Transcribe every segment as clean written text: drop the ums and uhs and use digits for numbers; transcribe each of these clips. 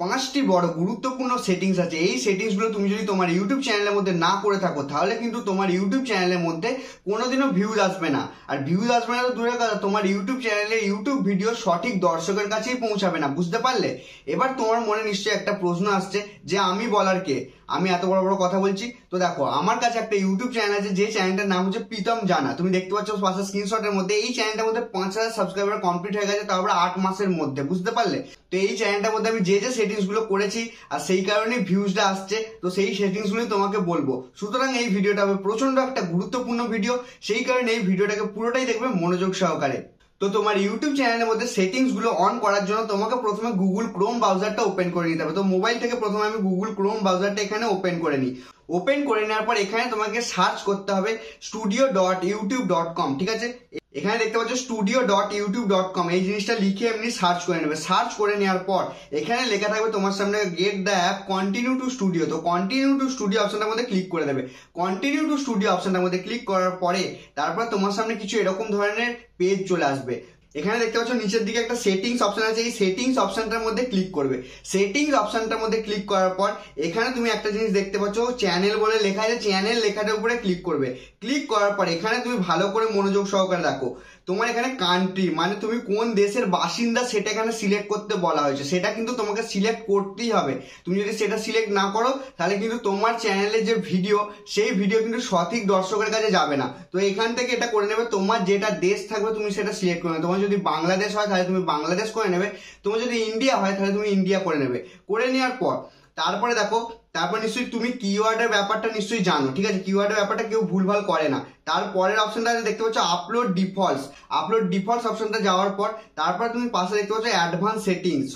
পাঁচটি বড় গুরুত্বপূর্ণ সেটিংস আছে। এই সেটিংসগুলো তুমি যদি তোমার ইউটিউব চ্যানেলের মধ্যে না করে থাকো তাহলে কিন্তু তোমার ইউটিউব চ্যানেলের মধ্যে কোনোদিনও ভিউজ আসবে না। আর ভিউজ আসবে না তো দূরের কথা, তোমার ইউটিউব চ্যানেলে ইউটিউব ভিডিও সঠিক দর্শকের কাছেই পৌঁছাবে না। বুঝতে পারলে? এবার তোমার মনে নিশ্চয়ই একটা প্রশ্ন আসছে যে আমি বলার কে, আমি এত বড় বড় কথা বলছি। তো দেখো, আমার কাছে একটা ইউটিউব চ্যানেল আছে যে চ্যানেলটার নাম হচ্ছে প্রীতম জানা। তুমি দেখতে পাচ্ছ পাশে স্ক্রিনশটের মধ্যে। এই চ্যানেলটার মধ্যে 5,000 সাবস্ক্রাইবার কমপ্লিট হয়ে গেছে, তারপরে 8 মাসের মধ্যে। বুঝতে পারলে? তো এই চ্যানেলটার মধ্যে আমি যে সেটিংস গুলো করেছি আর সেই কারণে ভিউজটা আসছে, তো সেই সেটিংস গুলো তোমাকে বলবো। সুতরাং এই ভিডিওটা হবে প্রচন্ড একটা গুরুত্বপূর্ণ ভিডিও, সেই কারণে এই ভিডিওটাকে পুরোটাই দেখবে মনোযোগ সহকারে। তো তোমার ইউটিউব চ্যানেলের মধ্যে সেটিংস গুলো অন করার জন্য তোমাকে প্রথমে গুগল ক্রোম ব্রাউজারটা ওপেন করে নিতে হবে। তো মোবাইল থেকে প্রথমে আমি গুগল ক্রোম ব্রাউজারটা এখানে ওপেন করে নিই। ওপেন করে নেওয়ার পর এখানে তোমাকে সার্চ করতে হবে studio.youtube.com। ঠিক আছে, এখানে দেখতে পাচ্ছ studio.youtube.com, এই জিনিসটা লিখে এমনি সার্চ করে নেবে। সার্চ করে নেওয়ার পর এখানে লেখা থাকবে তোমার সামনে get the app continue to studio. তো কন্টিনিউ টু স্টুডিও অপশনটার মধ্যে ক্লিক করে দেবে। কন্টিনিউ টু স্টুডিও অপশনটার মধ্যে ক্লিক করার পরে তারপর তোমার সামনে কিছু এরকম ধরনের পেজ চলে আসবে। এখানে দেখতে পাচ্ছ নিচের দিকে একটা সেটিংস অপশন আছে, এই সেটিংস অপশনটার মধ্যে ক্লিক করবে। সেটিংস অপশনটার মধ্যে ক্লিক করার পর এখানে তুমি একটা জিনিস দেখতে পাচ্ছ চ্যানেল বলে লেখা আছে, চ্যানেল লেখাটার উপরে ক্লিক করবে। ক্লিক করার পর এখানে তুমি ভালো করে মনোযোগ সহকারে দেখো, তোমার এখানে কান্ট্রি মানে তুমি কোন দেশের বাসিন্দা সেটা এখানে সিলেক্ট করতে বলা হয়েছে। সেটা কিন্তু তোমাকে সিলেক্ট করতেই হবে। তুমি যদি সেটা সিলেক্ট না করো তাহলে কিন্তু তোমার চ্যানেলে যে ভিডিও সেই ভিডিও কিন্তু সঠিক দর্শকের কাছে যাবে না। তো এখান থেকে এটা করে নেবে, তোমার যেটা দেশ থাকবে তুমি সেটা সিলেক্ট করে নেবে। তোমার যদি বাংলাদেশ হয় তাহলে তুমি বাংলাদেশ করে নেবে, তোমার যদি ইন্ডিয়া হয় তাহলে তুমি ইন্ডিয়া করে নেবে। করে নেওয়ার পর তারপরে দেখো, তারপর নিশ্চয়ই তুমি কিওয়ার্ডের ব্যাপারটা নিশ্চয়ই জানো। ঠিক আছে, কিওয়ার্ডের ব্যাপারটা কেউ ভুলভাল করে না। তারপরের অপশনটা দেখতে পাচ্ছ আপলোড ডিফল্টস। আপলোড ডিফল্টস অপশনটা যাওয়ার পর তারপর তুমি পাশে দেখতে পাচ্ছ অ্যাডভান্স সেটিংস,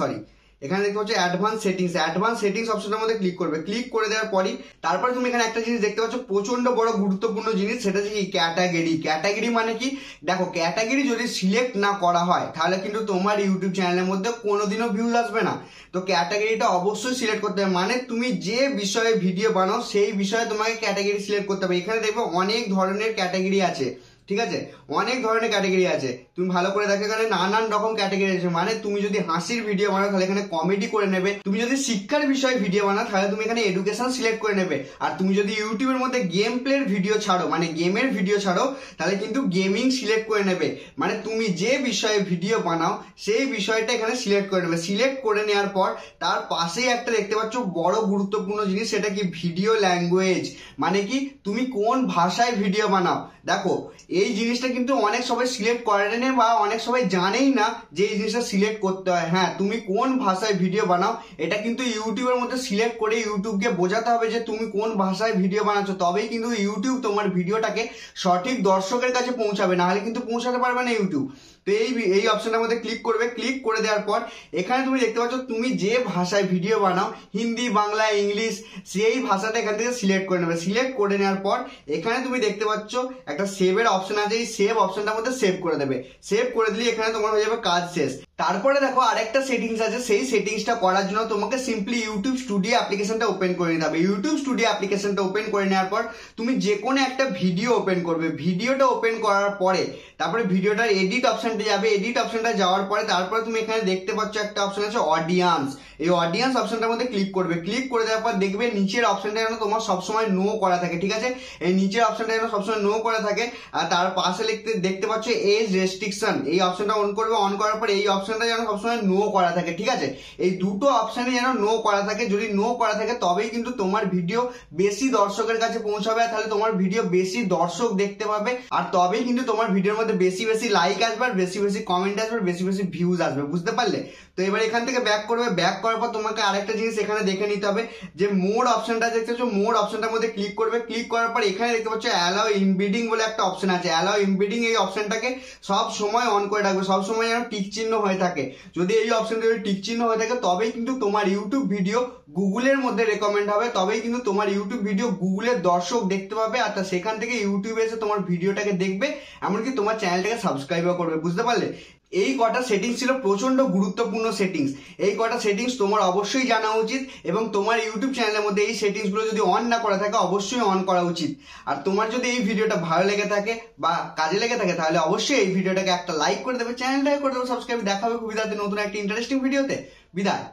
এখানে দেখতে পাচ্ছ অ্যাডভান্স সেটিংস। অ্যাডভান্স সেটিংস অপশনের মধ্যে ক্লিক করবে। ক্লিক করে দেওয়ার পরই তারপর তুমি এখানে একটা জিনিস দেখতে পাচ্ছ প্রচন্ড বড় গুরুত্বপূর্ণ জিনিস, সেটা হচ্ছে কি ক্যাটাগরি। ক্যাটাগরি মানে কি? দেখো, ক্যাটাগরি যদি সিলেক্ট না করা হয় তাহলে কিন্তু তোমার ইউটিউব চ্যানেলের মধ্যে কোনোদিনও ভিউজ আসবে না। তো ক্যাটাগরিটা অবশ্যই সিলেক্ট করতে হবে, মানে তুমি যে বিষয়ে ভিডিও বানাও সেই বিষয়ে তোমাকে ক্যাটাগরি সিলেক্ট করতে হবে। এখানে দেখবে অনেক ধরনের ক্যাটাগরি আছে। ঠিক আছে, অনেক ধরনের ক্যাটাগরি আছে, তুমি ভালো করে দেখো এখানে নানান রকম ক্যাটাগরি আছে। মানে তুমি যদি হাসির ভিডিও বানাও তাহলে এখানে কমেডি করে নেবে, তুমি যদি শিক্ষার বিষয়ে ভিডিও বানাও তাহলে তুমি এখানে এডুকেশন সিলেক্ট করে নেবে, আর তুমি যদি ইউটিউবের মধ্যে গেম প্লের ভিডিও ছাড়ো মানে গেমের ভিডিও ছাড়ো তাহলে কিন্তু গেমিং সিলেক্ট করে নেবে। মানে তুমি যে বিষয়ে ভিডিও বানাও সেই বিষয়টা এখানে সিলেক্ট করে নেবে। সিলেক্ট করে নেওয়ার পর তার পাশেই একটা দেখতে পাচ্ছ বড় গুরুত্বপূর্ণ জিনিস, সেটা কি ভিডিও ল্যাঙ্গুয়েজ। মানে কি তুমি কোন ভাষায় ভিডিও বানাও। দেখো, এই জিনিসটা কিন্তু অনেক সবাই সিলেক্ট করেনি বা অনেক সবাই জানেই না যে এই জিনিসটা সিলেক্ট করতে হয়। হ্যাঁ, তুমি কোন ভাষায় ভিডিও বানাও এটা কিন্তু ইউটিউবের মধ্যে সিলেক্ট করে ইউটিউবকে বোঝাতে হবে যে তুমি কোন ভাষায় ভিডিও বানাচ্ছ, তবেই কিন্তু ইউটিউব তোমার ভিডিওটাকে সঠিক দর্শকের কাছে পৌঁছাবে, না হলে কিন্তু পৌঁছাতে পারবে না ইউটিউব। তো এই অপশনটার মধ্যে ক্লিক করবে। ক্লিক করে দেওয়ার পর এখানে তুমি দেখতে পাচ্ছ তুমি যে ভাষায় ভিডিও বানাও, হিন্দি, বাংলা, ইংলিশ, সেই ভাষাটা এখান থেকে সিলেক্ট করে নেবে। সিলেক্ট করে নেওয়ার পর এখানে তুমি দেখতে পাচ্ছ একটা সেভের অপশন আছে, এই সেভ অপশনটার মধ্যে সেভ করে দেবে। সেভ করে দিলে এখানে তোমার হয়ে যাবে কাজ শেষ। তারপরে দেখো আরেকটা সেটিংস আছে, সেই সেটিংসটা করার জন্য তোমাকে সিম্পলি ইউটিউব স্টুডিও অ্যাপ্লিকেশনটা ওপেন করে নিতে হবে। ইউটিউব স্টুডিও অ্যাপ্লিকেশনটা ওপেন করে নেওয়ার পর তুমি যে কোনো একটা ভিডিও ওপেন করবে। ভিডিওটা ওপেন করার পরে তারপরে ভিডিওটার এডিট অপশনটা যাবে। এডিট অপশনটা যাওয়ার পরে তারপরে তুমি এখানে দেখতে পাচ্ছ একটা অপশন আছে অডিয়েন্স। এই অডিয়েন্স অপশনটার মধ্যে ক্লিক করবে। ক্লিক করে দেওয়ার পর দেখবে নিচের অপশনটা যেন তোমার সবসময় নো করা থাকে। ঠিক আছে, এই নিচের অপশনটা যেন সবসময় নো করা থাকে। আর তার পাশে দেখতে পাচ্ছ এজ রেস্ট্রিকশন, এই অপশনটা অন করবে। অন করার পর এই অপশনটা যেন সবসময় নো করা থাকে। ঠিক আছে, এই দুটো অপশনই যেন নো করা থাকে। যদি নো করা থাকে তবেই কিন্তু তোমার ভিডিও বেশি দর্শকের কাছে পৌঁছাবে, তাহলে তোমার ভিডিও বেশি দর্শক দেখতে পাবে, আর তবেই কিন্তু তোমার ভিডিওর মধ্যে বেশি বেশি লাইক আসবে, আর বেশি বেশি কমেন্ট আসবে, বেশি বেশি ভিউজ আসবে। বুঝতে পারলে? তো এবার এখান থেকে ব্যাক করবে। ব্যাক করার পর তোমাকে আরেকটা জিনিস এখানে দেখে নিতে হবে যে মোড অপশনটা দেখতে পাচ্ছ, মোড অপশনটার মধ্যে ক্লিক করবে। ক্লিক করার পর এখানে দেখতে পাচ্ছ অ্যালাউ ইমবেডিং বলে একটা অপশন আছে। অ্যালাউ ইমবেডিং এই অপশনটাকে সব সময় অন করে রাখবে, সব সময় যেন টিক চিহ্ন হয়ে থাকে। যদি এই অপশনটা যদি টিক চিহ্ন হয়ে থাকে তবেই কিন্তু তোমার ইউটিউব ভিডিও গুগলের মধ্যে রেকমেন্ড হবে, তবেই কিন্তু তোমার ইউটিউব ভিডিও গুগলের দর্শক দেখতে পাবে, আর সেখান থেকে ইউটিউবে এসে তোমার ভিডিওটাকে দেখবে, এমনকি তোমার চ্যানেলটাকে সাবস্ক্রাইবও করবে। বুঝতে পারলে? এই কটা সেটিংস ছিল প্রচন্ড গুরুত্বপূর্ণ সেটিংস। এই কটা সেটিংস তোমার অবশ্যই জানা উচিত, এবং তোমার ইউটিউব চ্যানেলের মধ্যে এই সেটিংস গুলো যদি অন না করা থাকে অবশ্যই অন করা উচিত। আর তোমার যদি এই ভিডিওটা ভালো লেগে থাকে বা কাজে লেগে থাকে তাহলে অবশ্যই এই ভিডিওটাকে একটা লাইক করে দেবে, চ্যানেলটাকে করে দেবে সাবস্ক্রাইব। দেখা হবে খুবই তাড়াতাড়ি নতুন একটা ইন্টারেস্টিং ভিডিওতে। বিদায়।